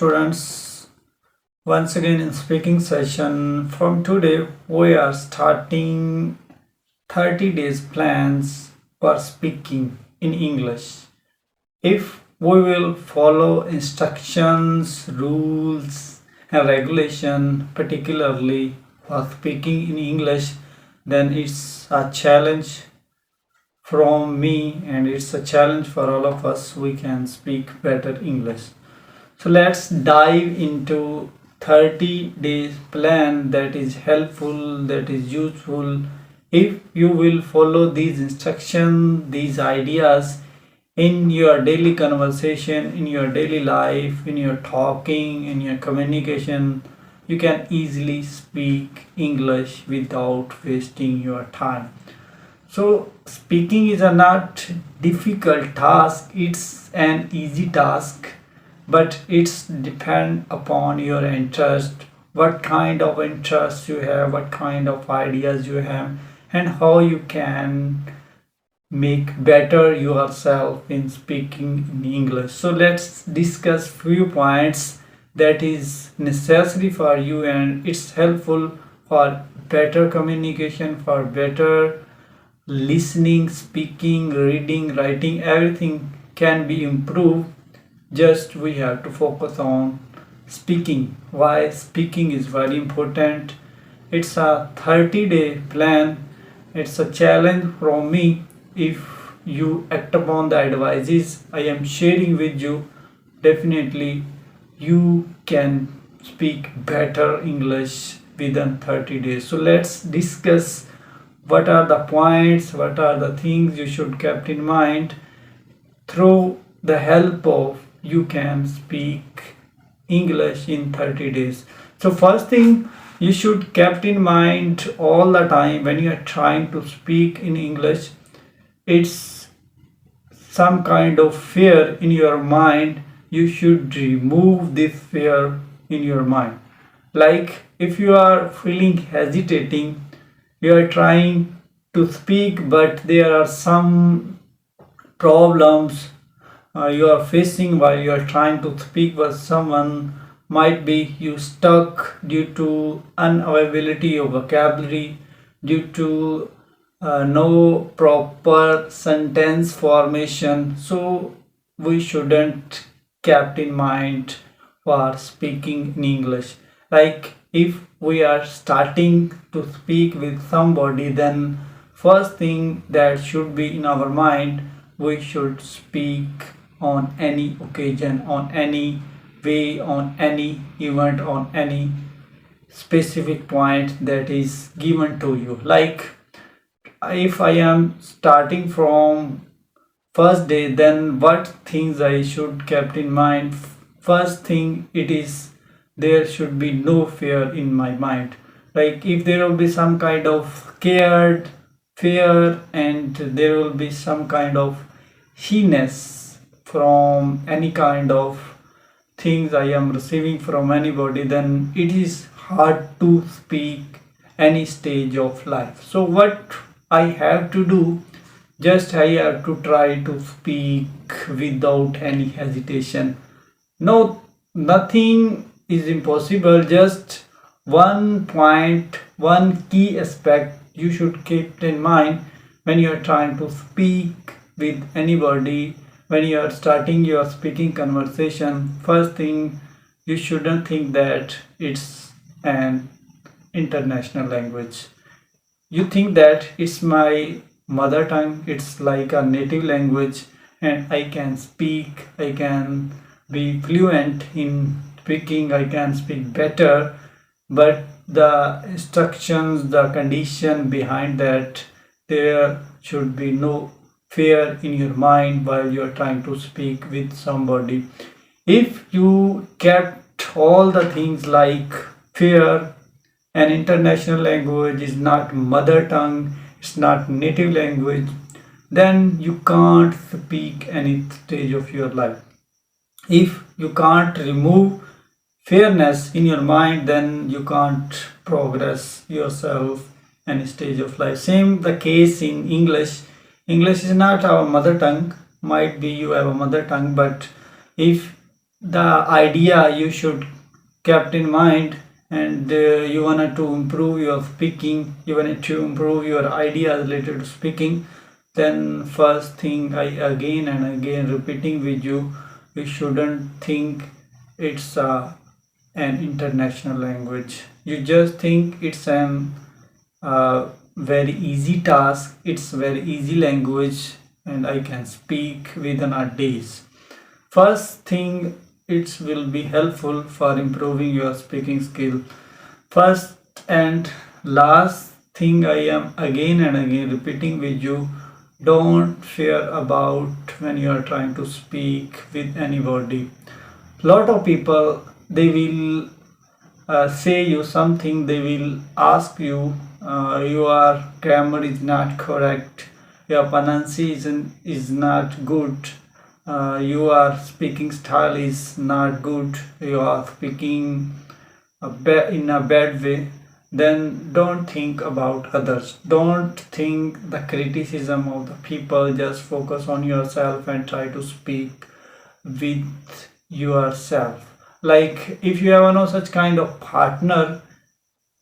students. Once again in speaking session. From today, we are starting 30 days plans for speaking in English. If we will follow instructions, rules, and regulation, particularly for speaking in English, then it's a challenge from me and it's a challenge for all of us. We can speak better English. So let's dive into 30 days plan that is helpful, that is useful. If you will follow these instructions, these ideas in your daily conversation, in your daily life, in your talking, in your communication, you can easily speak English without wasting your time. So speaking is a not difficult task, it's an easy task, but it's depend upon your interest, what kind of interest you have, what kind of ideas you have, and how you can make better yourself in speaking in English. So let's discuss few points that is necessary for you and it's helpful for better communication, for better listening, speaking, reading, writing, everything can be improved. Just we have to focus on speaking. Why speaking is very important. It's a 30-day plan. It's a challenge from me. If you act upon the advices I am sharing with you, definitely you can speak better English within 30 days. So let's discuss what are the points, what are the things you should keep in mind. Through the help of you can speak English in 30 days. So first thing you should keep in mind all the time when you are trying to speak in English, it's some kind of fear in your mind. You should remove this fear in your mind. Like if you are feeling hesitating, you are trying to speak but there are some problems you are facing while you are trying to speak with someone. Might be you stuck due to unavailability of vocabulary, due to no proper sentence formation. So we shouldn't kept in mind for speaking in English. Like if we are starting to speak with somebody, then first thing that should be in our mind, we should speak on any occasion, on any way, on any event, on any specific point that is given to you. Like if I am starting from first day, then what things I should kept in mind. First thing it is there should be no fear in my mind. Like if there will be some kind of scared fear and there will be some kind of shyness from any kind of things I am receiving from anybody, then it is hard to speak any stage of life. So what I have to do, just I have to try to speak without any hesitation. No, nothing is impossible. Just one point, one key aspect you should keep in mind when you are trying to speak with anybody, when you are starting your speaking conversation. First thing, you shouldn't think that it's an international language. You think that it's my mother tongue, it's like a native language and I can speak, I can be fluent in speaking, I can speak better. But the instructions, the condition behind that, there should be no fear in your mind while you are trying to speak with somebody. If you kept all the things like fear, an international language is not mother tongue, it's not native language, then you can't speak any stage of your life. If you can't remove fairness in your mind, then you can't progress yourself any stage of life. Same the case in English. English is not our mother tongue. Might be you have a mother tongue, but if the idea you should kept in mind, and you wanted to improve your speaking, you wanted to improve your idea related to speaking, then first thing I again and again repeating with you, you shouldn't think it's an international language. You just think it's an very easy task, it's very easy language, and I can speak within a days. First thing, it will be helpful for improving your speaking skill. First and last thing I am again and again repeating with you, don't fear about when you are trying to speak with anybody. Lot of people, they will say you something, they will ask you, your grammar is not correct, your pronunciation is not good, your speaking style is not good, you are speaking in a bad way. Then don't think about others, don't think the criticism of the people, just focus on yourself and try to speak with yourself. Like if you have no such kind of partner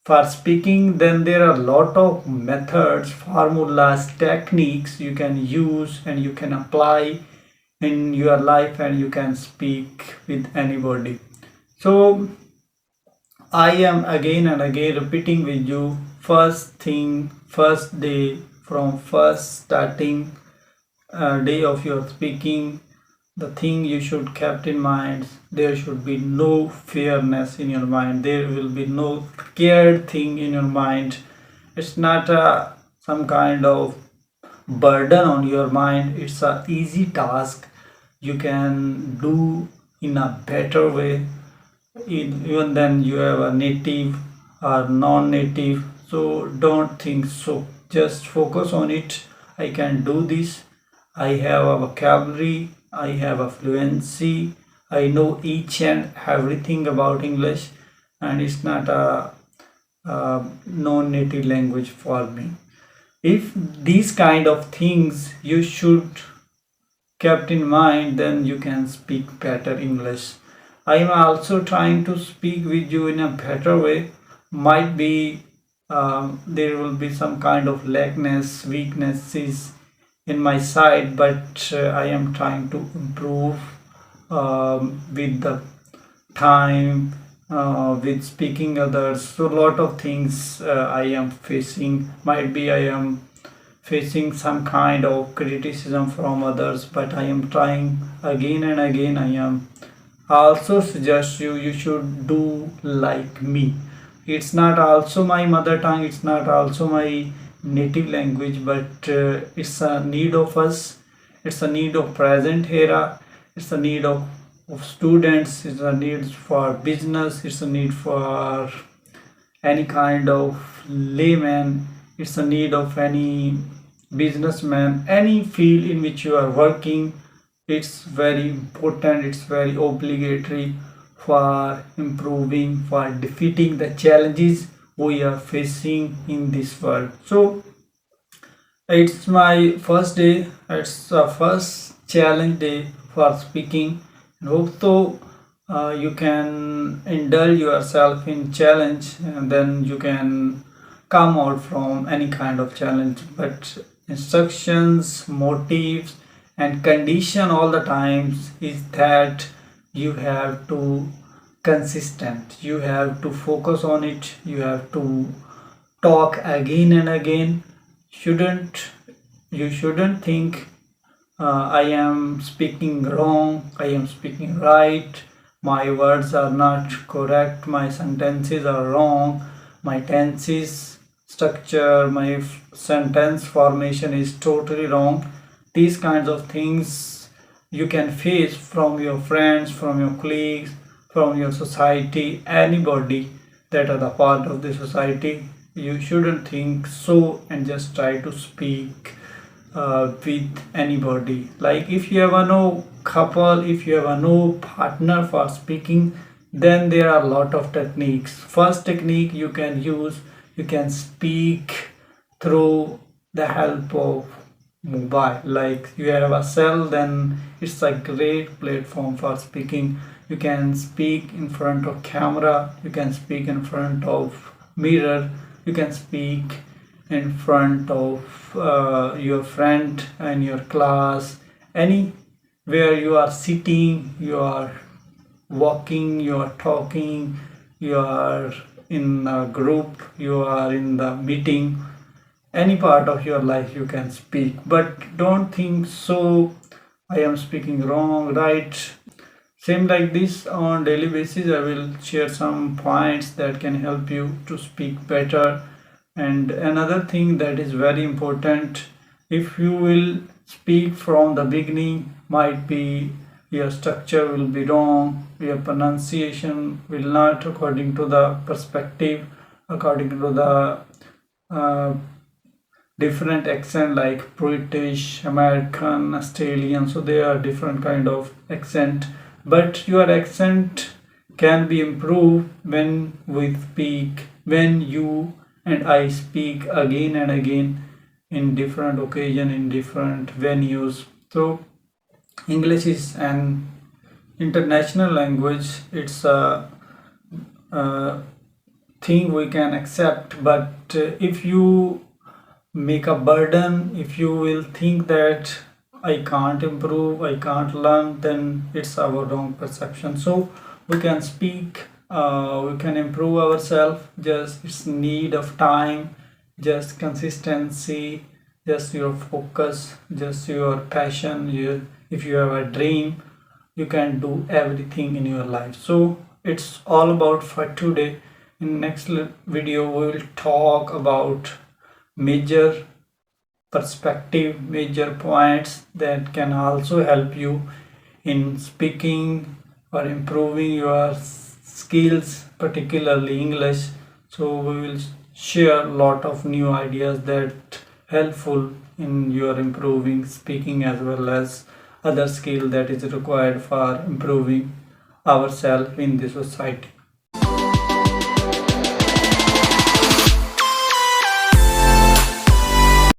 for speaking, then there are a lot of methods, formulas, techniques you can use and you can apply in your life, and you can speak with anybody. So I am again and again repeating with you, first thing, first day, from first starting day of your speaking, the thing you should keep in mind, there should be no fairness in your mind, there will be no scared thing in your mind. It's not some kind of burden on your mind, it's a easy task you can do in a better way, even then you have a native or non-native. So don't think so, just focus on it. I can do this, I have a vocabulary, I have a fluency, I know each and everything about English, and it's not a non-native language for me. If these kind of things you should kept in mind, then you can speak better English. I am also trying to speak with you in a better way. Might be there will be some kind of lackness, weaknesses in my side, but I am trying to improve with the time, with speaking others. So a lot of things I am facing. Might be I am facing some kind of criticism from others, but I am trying again and again. I am also suggest you should do like me. It's not also my mother tongue, it's not also my native language, but it's a need of us, it's a need of present era, it's a need of students, it's a need for business, it's a need for any kind of layman, it's a need of any businessman, any field in which you are working. It's very important, it's very obligatory for improving, for defeating the challenges we are facing in this world. So it's my first day, it's the first challenge day for speaking, and hope so you can indulge yourself in challenge, and then you can come out from any kind of challenge. But instructions, motives, and condition all the times is that you have to consistent, you have to focus on it, you have to talk again and again. Shouldn't You shouldn't think I am speaking wrong, I am speaking right, my words are not correct, my sentences are wrong, my tenses structure, my sentence formation is totally wrong. These kinds of things you can face from your friends, from your colleagues, from your society, anybody that are the part of the society. You shouldn't think so and just try to speak with anybody. Like if you have a no couple, if you have a no partner for speaking, then there are a lot of techniques. First technique you can use, you can speak through the help of mobile. Like you have a cell, then it's a great platform for speaking. You can speak in front of camera, you can speak in front of mirror, you can speak in front of your friend and your class, anywhere you are sitting, you are walking, you are talking, you are in a group, you are in the meeting, any part of your life you can speak. But don't think so, I am speaking wrong, right? Same like this, on daily basis I will share some points that can help you to speak better. And another thing that is very important, if you will speak from the beginning, might be your structure will be wrong, your pronunciation will not according to the perspective, according to the uh, different accent like British, American, Australian, so there are different kind of accent. But your accent can be improved when we speak, when you and I speak again and again in different occasion, in different venues. So English is an international language. It's a thing we can accept, but if you make a burden, if you will think that I can't improve, I can't learn, then it's our wrong perception. So we can speak, we can improve ourselves, just it's need of time, just consistency, just your focus, just your passion. If you have a dream, you can do everything in your life. So it's all about for today. In next video we will talk about major perspective, major points that can also help you in speaking or improving your skills, particularly English. So we will share a lot of new ideas that helpful in your improving speaking as well as other skill that is required for improving ourselves in the society.